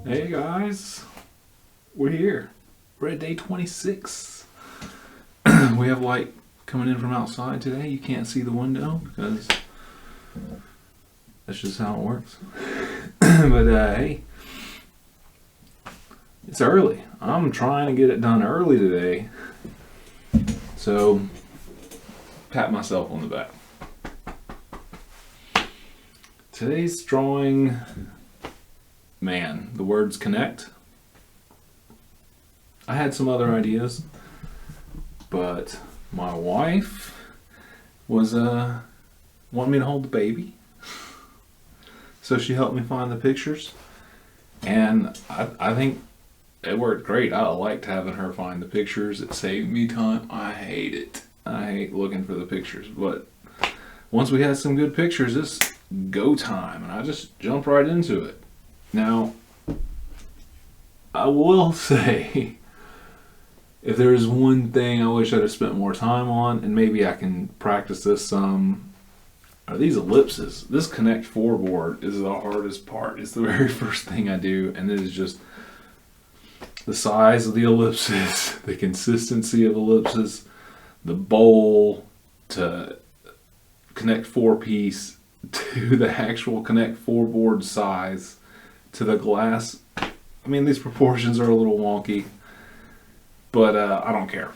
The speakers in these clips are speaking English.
Hey guys, we're here. We're at day 26. We have light coming in from outside today. You can't see the window because that's just how it works. But hey, it's early. I'm trying to get it done early today. So, pat myself on the back. Today's drawing, man, the words connect. I had some other ideas, but my wife was wanting me to hold the baby. So she helped me find the pictures. And I think it worked great. I liked having her find the pictures. It saved me time. I hate it. I hate looking for the pictures. But once we had some good pictures, it's go time. And I just jumped right into it. Now, I will say, if there is one thing I wish I'd have spent more time on, and maybe I can practice this some, are these ellipses. This Connect 4 board is the hardest part. It's the very first thing I do, and it is just the size of the ellipses, the consistency of ellipses, the bowl to Connect 4 piece to the actual Connect 4 board size to the glass. I mean, these proportions are a little wonky, but I don't care.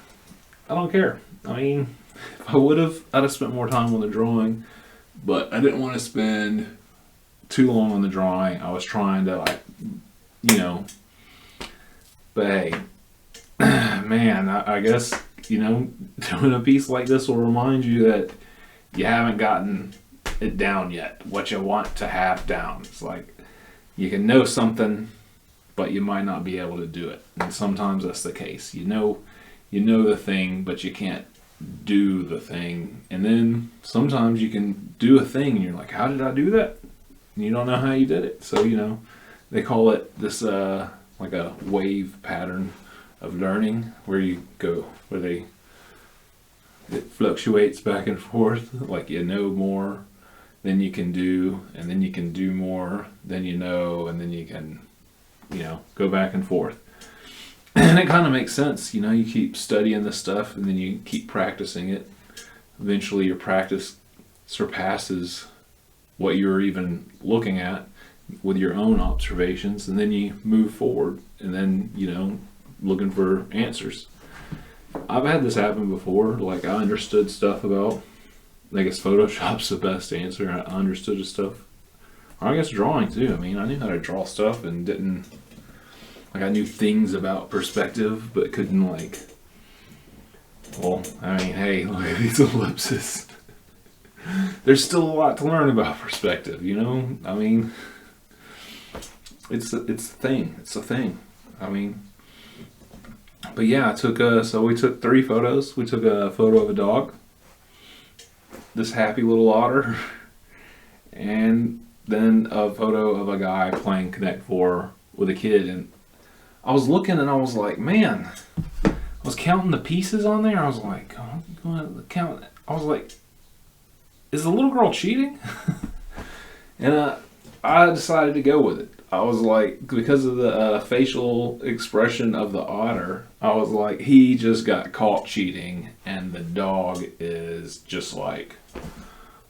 I don't care. I mean, if I would have, I'd have spent more time on the drawing, but I didn't want to spend too long on the drawing. I was trying to, like, you know, but hey, man, I guess, you know, doing a piece like this will remind you that you haven't gotten it down yet, what you want to have down. It's like, you can know something, but you might not be able to do it. And sometimes that's the case. You know the thing, but you can't do the thing. And then sometimes you can do a thing and you're like, how did I do that? And you don't know how you did it. So, you know, they call it this like a wave pattern of learning, where you go, it fluctuates back and forth. Like, you know more, then you can do, and then you can do more, then you know, and then you can, you know, go back and forth. And it kind of makes sense, you know, you keep studying this stuff and then you keep practicing it. Eventually your practice surpasses what you're even looking at with your own observations, and then you move forward and then, you know, looking for answers. I've had this happen before. Like, I understood stuff about, I guess Photoshop's the best answer. I understood the stuff. Or I guess drawing too. I mean, I knew how to draw stuff and didn't, like, I knew things about perspective, but couldn't, like, well, I mean, hey, look at these ellipses. There's still a lot to learn about perspective, you know? I mean, it's a thing. It's a thing. I mean, but yeah, so we took 3 photos. We took a photo of a dog, this happy little otter, and then a photo of a guy playing Connect 4 with a kid. And I was looking and I was like, man, I was counting the pieces on there. I was like, oh, I'm going to count. I was like, is the little girl cheating? And I decided to go with it. I was like, because of the facial expression of the otter, I was like, he just got caught cheating, and the dog is just like,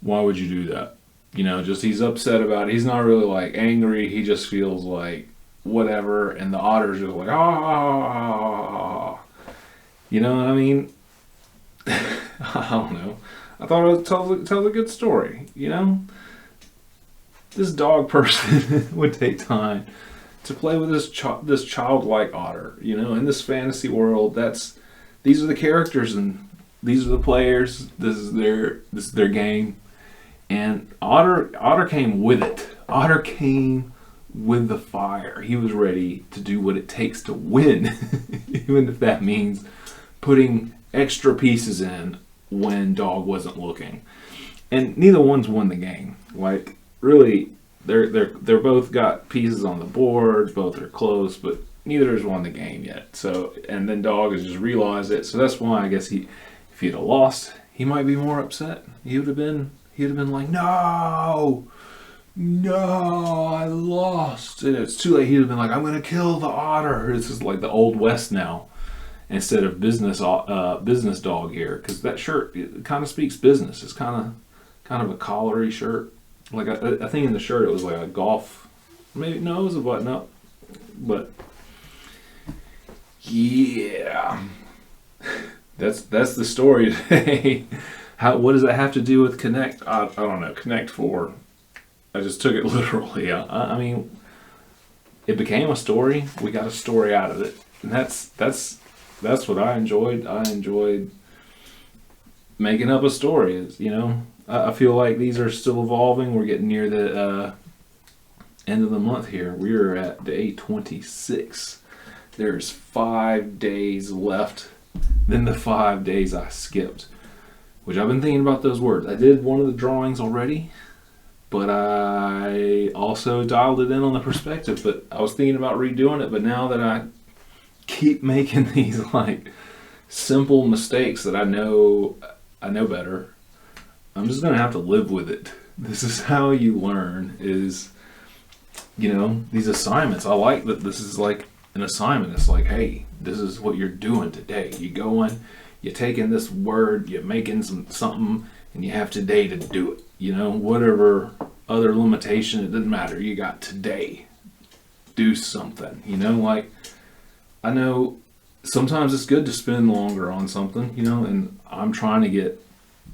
why would you do that? You know, just, he's upset about it. He's not really like angry. He just feels like whatever. And the otter's just like, ah. You know what I mean? I don't know. I thought it tells a good story. You know, this dog person would take time to play with this childlike otter. You know, in this fantasy world, these are the characters and these are the players. This is their game. And Otter came with it. Otter came with the fire. He was ready to do what it takes to win, even if that means putting extra pieces in when dog wasn't looking. And neither one's won the game. Like really, they're both got pieces on the board. Both are close, but neither has won the game yet. So and then dog has just realized it. So that's why I guess if he'd have lost, he might be more upset. He'd have been like, no, I lost. And it's too late. He'd have been like, I'm going to kill the otter. This is like the Old West now instead of business dog here. Because that shirt, it kind of speaks business. It's kind of a collared shirt. Like I think in the shirt it was like a golf. Maybe, no, it was a button up. But yeah, that's the story today. What does that have to do with Connect? I don't know. Connect 4. I just took it literally. I mean, it became a story. We got a story out of it, and that's what I enjoyed. I enjoyed making up a story. You know, I feel like these are still evolving. We're getting near the end of the month here. We're at day 26. There's 5 days left. Then the 5 days I skipped. Which I've been thinking about those words. I did one of the drawings already, but I also dialed it in on the perspective. But I was thinking about redoing it, but now that I keep making these like simple mistakes that I know better, I'm just gonna have to live with it. This is how you learn. Is, you know, these assignments. I like that this is like an assignment. It's like, hey, this is what you're doing today. You go in. You're taking this word, you're making something, and you have today to do it. You know, whatever other limitation, it doesn't matter. You got today. Do something. You know, like, I know sometimes it's good to spend longer on something, you know, and I'm trying to get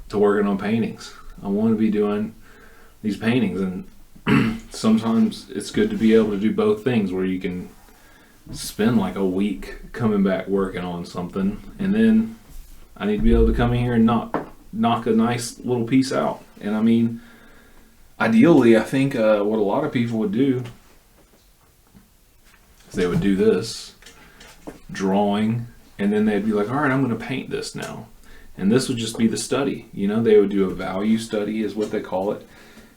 to working on paintings. I want to be doing these paintings, and sometimes it's good to be able to do both things where you can spend like a week coming back working on something, and then I need to be able to come in here and knock a nice little piece out. And I mean, ideally, I think what a lot of people would do is they would do this drawing, and then they'd be like, all right, I'm going to paint this now. And this would just be the study. You know, they would do a value study is what they call it.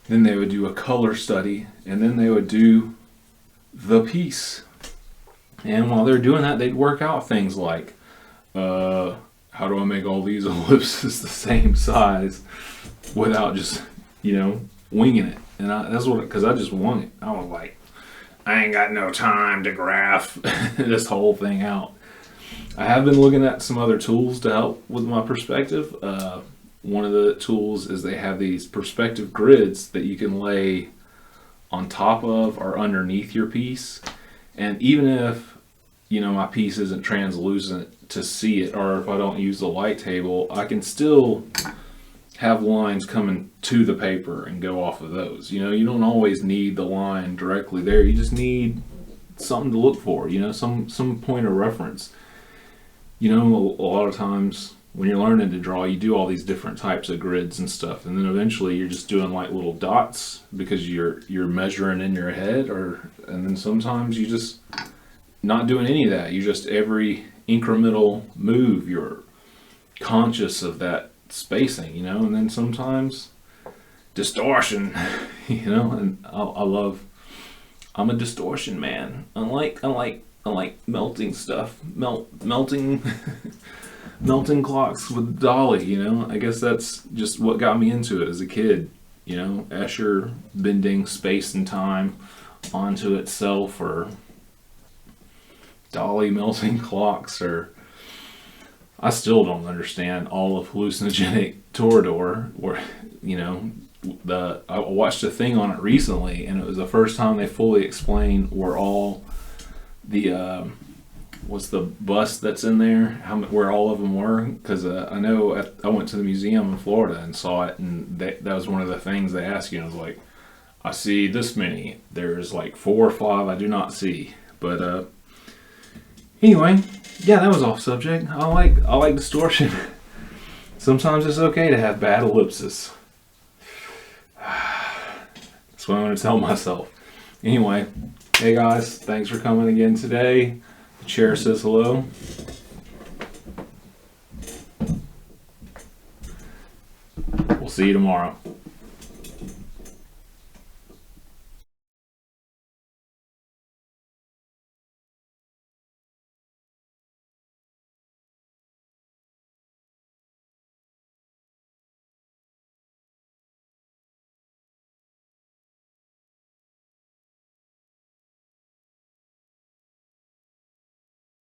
Then they would do a color study, and then they would do the piece. And while they're doing that, they'd work out things like, how do I make all these ellipses the same size without just, you know, winging it? And because I just won it. I was like, I ain't got no time to graph this whole thing out. I have been looking at some other tools to help with my perspective. One of the tools is they have these perspective grids that you can lay on top of or underneath your piece. And even if, you know, my piece isn't translucent to see it, or if I don't use the light table, I can still have lines coming to the paper and go off of those. You know, you don't always need the line directly there. You just need something to look for, you know, some point of reference. You know, a lot of times when you're learning to draw, you do all these different types of grids and stuff, and then eventually you're just doing like little dots because you're measuring in your head, and then sometimes you just not doing any of that. You just every incremental move, you're conscious of that spacing, you know, and then sometimes distortion, you know, and I'm a distortion man. Unlike melting stuff, melting melting clocks with Dolly, you know. I guess that's just what got me into it as a kid, you know, Escher bending space and time onto itself, or Dolly melting clocks, or I still don't understand all of hallucinogenic Torador, or, you know, I watched a thing on it recently, and it was the first time they fully explained where all the was the bust that's in there, where all of them were, because I know I went to the museum in Florida and saw it, and that was one of the things they asked you. And I was like, I see this many. There's like 4 or 5 I do not see. But anyway, yeah, that was off subject. I like distortion. Sometimes it's okay to have bad ellipsis. That's what I'm going to tell myself. Anyway, hey guys, thanks for coming again today. The chair says hello. We'll see you tomorrow.